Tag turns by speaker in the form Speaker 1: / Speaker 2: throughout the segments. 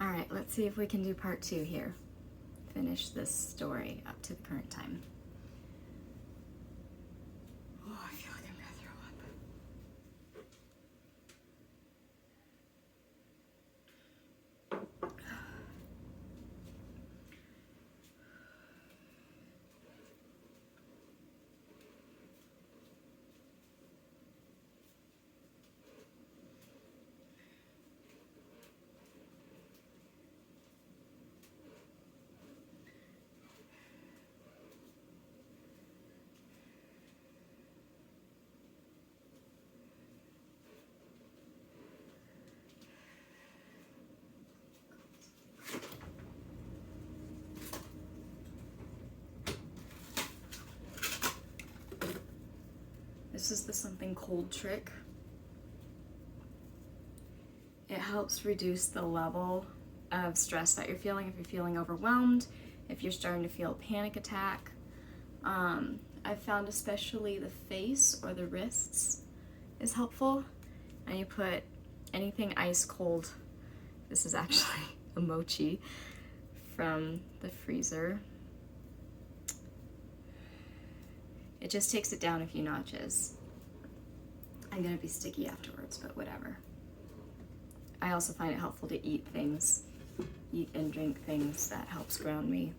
Speaker 1: All right, let's see if we can do part 2 here. Finish this story up to the current time. Oh, I feel like I'm gonna throw up. This is the something cold trick. It helps reduce the level of stress that you're feeling. If you're feeling overwhelmed, if you're starting to feel a panic attack. I've found especially the face or the wrists is helpful. And you put anything ice cold. This is actually a mochi from the freezer. It just takes it down a few notches. I'm gonna be sticky afterwards, but whatever. I also find it helpful to eat and drink things that helps ground me.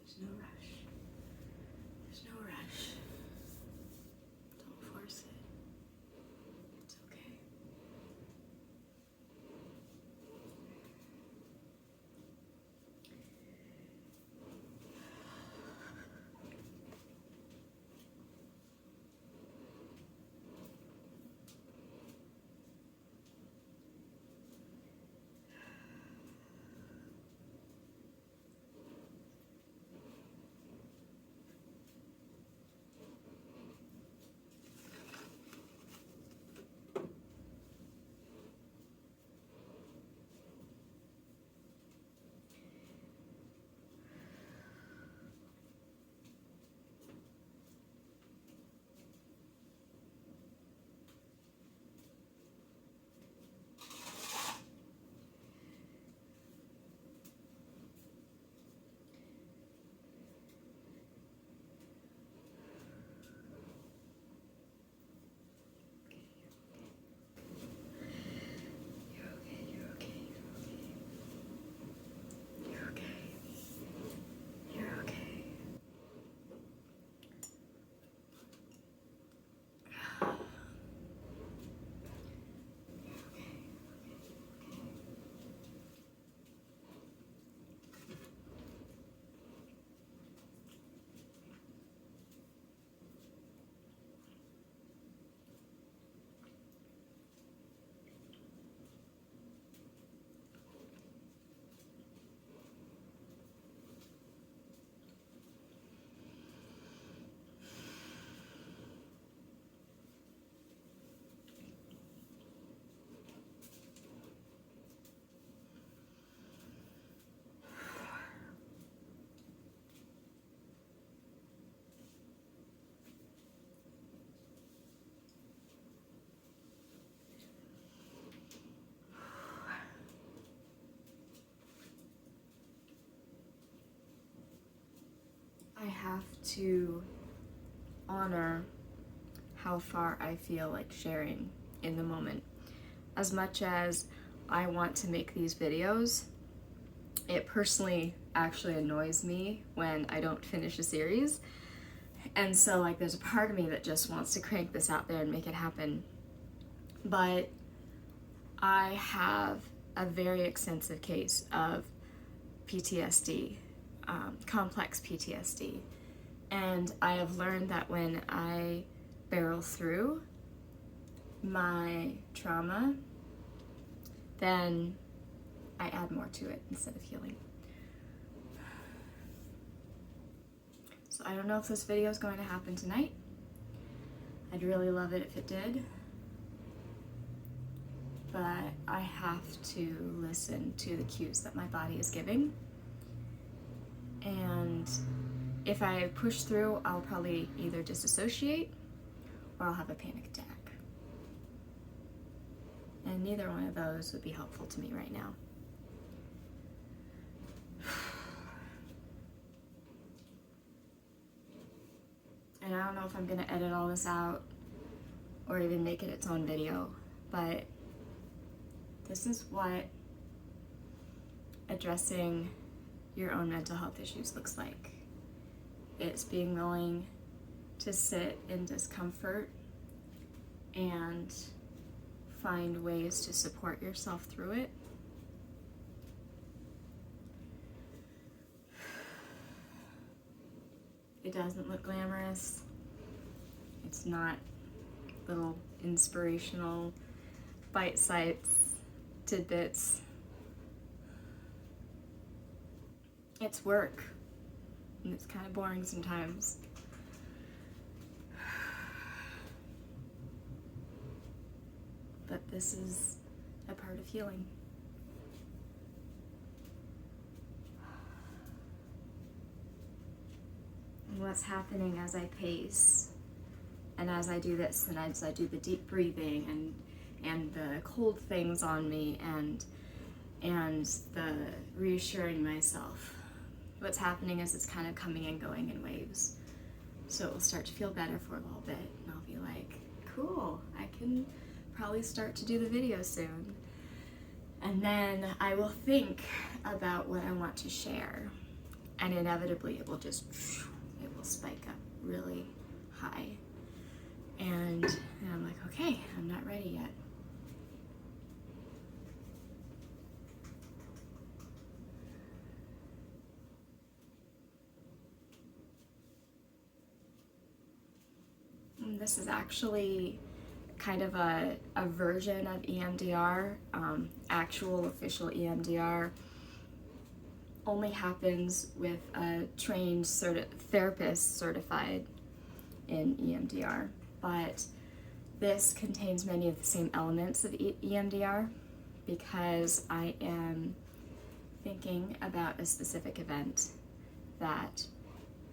Speaker 1: There's no rush. There's no rush. Don't force it. It's okay. I have to honor how far I feel like sharing in the moment. As much as I want to make these videos, it personally actually annoys me when I don't finish a series. And so like there's a part of me that just wants to crank this out there and make it happen. But I have a very extensive case of PTSD, complex PTSD. And I have learned that when I barrel through my trauma, then I add more to it instead of healing. I don't know if this video is going to happen tonight. I'd really love it if it did. But I have to listen to the cues that my body is giving. And if I push through, I'll probably either disassociate or I'll have a panic attack. And neither one of those would be helpful to me right now. And I don't know if I'm gonna edit all this out or even make it its own video, but this is what addressing your own mental health issues looks like. It's being willing to sit in discomfort and find ways to support yourself through it. It doesn't look glamorous. It's not little inspirational bite-sized tidbits. It's work, and it's kind of boring sometimes. But this is a part of healing. And what's happening as I pace, and as I do this, and as I do the deep breathing, and the cold things on me, and the reassuring myself, what's happening is it's kind of coming and going in waves. So it will start to feel better for a little bit, and I'll be like, cool, I can probably start to do the video soon. And then I will think about what I want to share, and inevitably it will spike up really high. And I'm like, okay, I'm not ready yet. And this is actually kind of a version of EMDR. Actual official EMDR only happens with a trained therapist certified in EMDR, but this contains many of the same elements of EMDR because I am thinking about a specific event that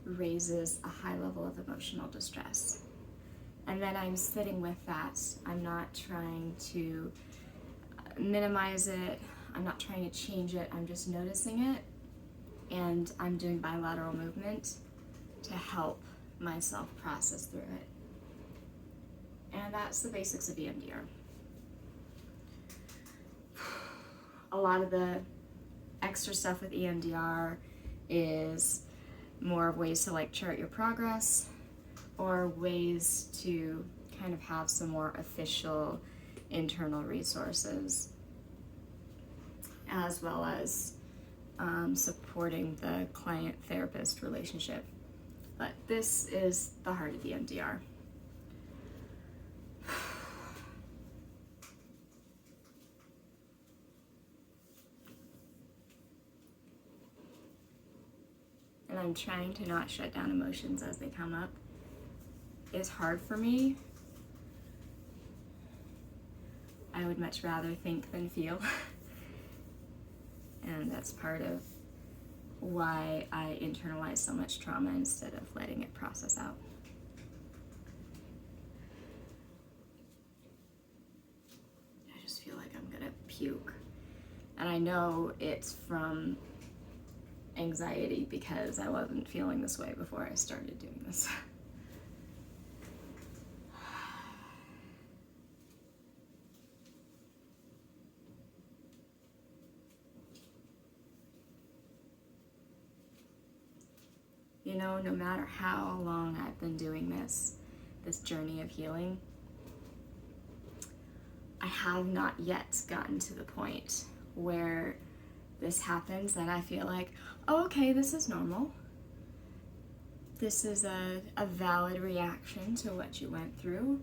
Speaker 1: raises a high level of emotional distress. And then I'm sitting with that. I'm not trying to minimize it. I'm not trying to change it. I'm just noticing it. And I'm doing bilateral movement to help myself process through it. And that's the basics of EMDR. A lot of the extra stuff with EMDR is more of ways to like chart your progress, or ways to kind of have some more official internal resources, as well as supporting the client-therapist relationship. But this is the heart of EMDR. And I'm trying to not shut down emotions as they come up. It's hard for me. I would much rather think than feel. And that's part of why I internalize so much trauma instead of letting it process out. I just feel like I'm gonna puke. And I know it's from anxiety because I wasn't feeling this way before I started doing this. You know, no matter how long I've been doing this journey of healing, I have not yet gotten to the point where this happens and I feel like, oh, okay, this is normal. This is a valid reaction to what you went through.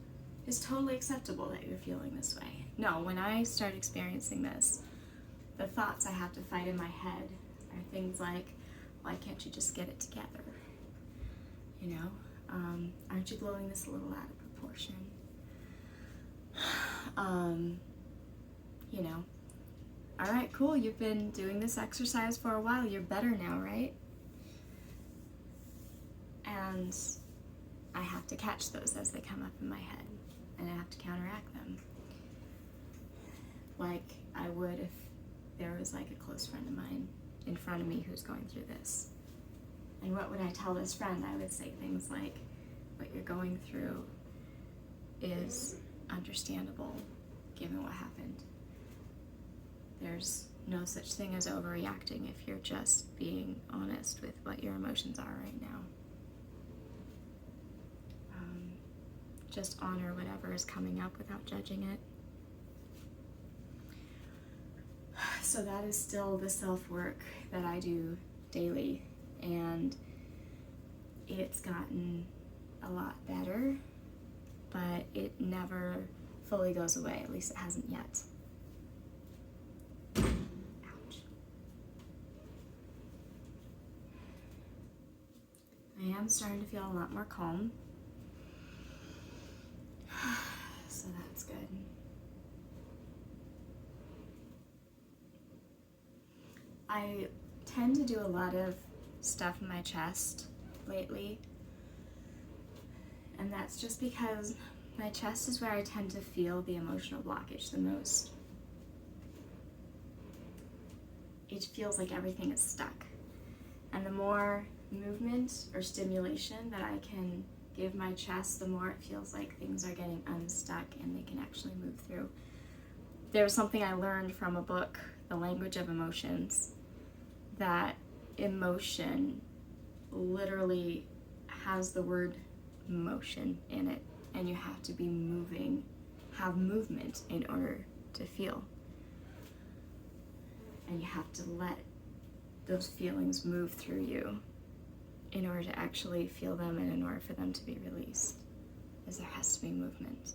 Speaker 1: It's totally acceptable that you're feeling this way. No, when I start experiencing this, the thoughts I have to fight in my head are things like, why can't you just get it together? You know, aren't you blowing this a little out of proportion? You know, all right, cool, you've been doing this exercise for a while, you're better now, right? And I have to catch those as they come up in my head, and I have to counteract them. Like I would if there was like a close friend of mine in front of me who's going through this. And what would I tell this friend? I would say things like, what you're going through is understandable given what happened. There's no such thing as overreacting if you're just being honest with what your emotions are right now. Just honor whatever is coming up without judging it. So that is still the self-work that I do daily, and it's gotten a lot better, but it never fully goes away, at least it hasn't yet. Ouch. I am starting to feel a lot more calm, so that's good. I tend to do a lot of stuff in my chest lately, and that's just because my chest is where I tend to feel the emotional blockage the most. It feels like everything is stuck, and the more movement or stimulation that I can give my chest, the more it feels like things are getting unstuck and they can actually move through. There was something I learned from a book, The Language of Emotions, that emotion literally has the word motion in it, and you have to be moving, have movement in order to feel. And you have to let those feelings move through you in order to actually feel them, and in order for them to be released, is there has to be movement.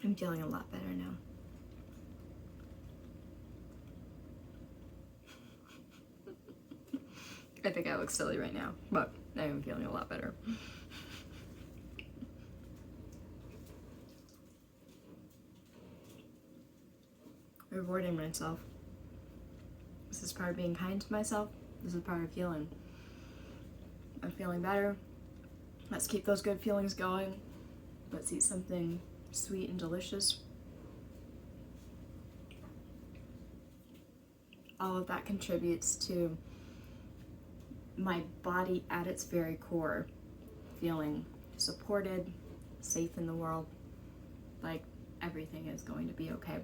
Speaker 1: I'm feeling a lot better now. I think I look silly right now, but I am feeling a lot better. Rewarding myself. This is part of being kind to myself. This is part of healing. I'm feeling better. Let's keep those good feelings going. Let's eat something sweet and delicious. All of that contributes to my body at its very core feeling supported, safe in the world, like everything is going to be okay.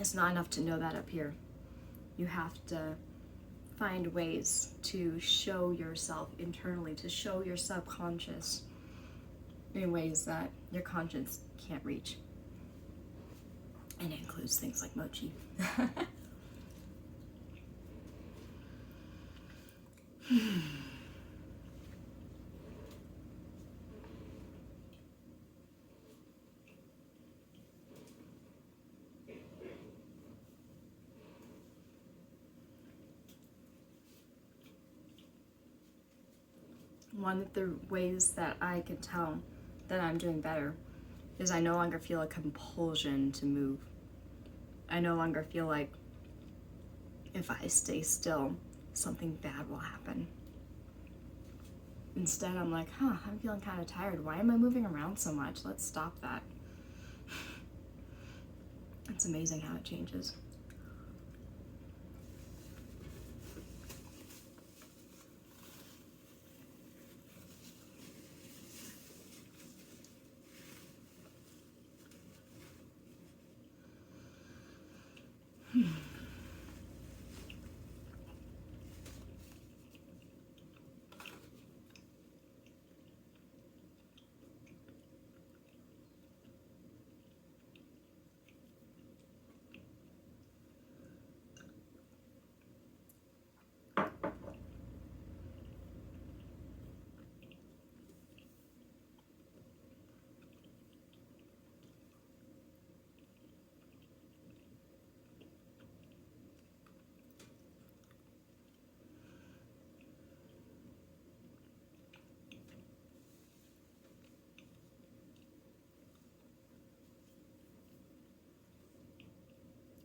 Speaker 1: It's not enough to know that up here. You have to find ways to show yourself internally, to show your subconscious in ways that your conscience can't reach. And it includes things like mochi. One of the ways that I can tell that I'm doing better is I no longer feel a compulsion to move. I no longer feel like if I stay still, something bad will happen. Instead, I'm like, I'm feeling kind of tired. Why am I moving around so much? Let's stop that. It's amazing how it changes.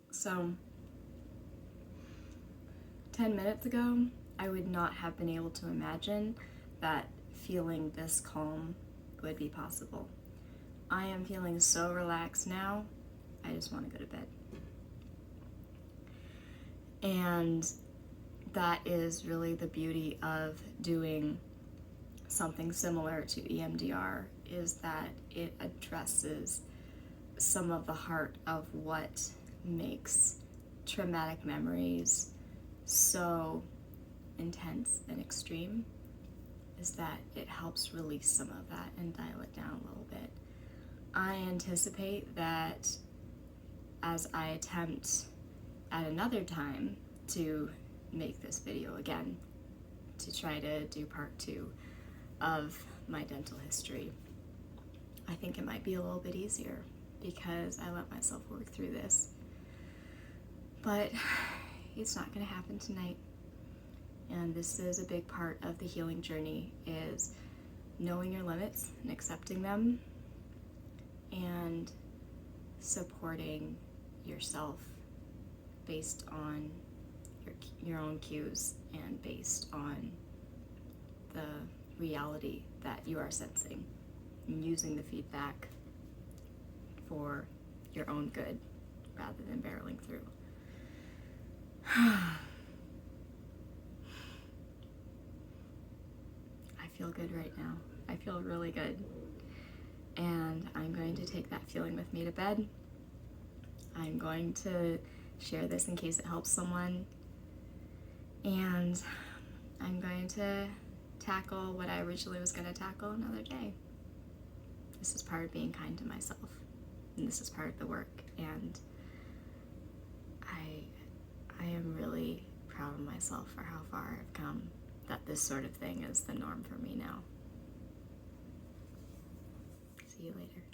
Speaker 1: So, 10 minutes ago, I would not have been able to imagine that feeling this calm would be possible. I am feeling so relaxed now, I just want to go to bed. And that is really the beauty of doing something similar to EMDR, is that it addresses some of the heart of what makes traumatic memories so intense and extreme, is that it helps release some of that and dial it down a little bit. I anticipate that as I attempt at another time to make this video again, to try to do part 2 of my dental history, I think it might be a little bit easier because I let myself work through this. But it's not going to happen tonight. And this is a big part of the healing journey, is knowing your limits and accepting them and supporting yourself based on your own cues and based on the reality that you are sensing, and using the feedback for your own good rather than barreling through. I feel good right now. I feel really good. And I'm going to take that feeling with me to bed. I'm going to share this in case it helps someone. And I'm going to tackle what I originally was going to tackle another day. This is part of being kind to myself. And this is part of the work. And I am really proud of myself for how far I've come, that this sort of thing is the norm for me now. See you later.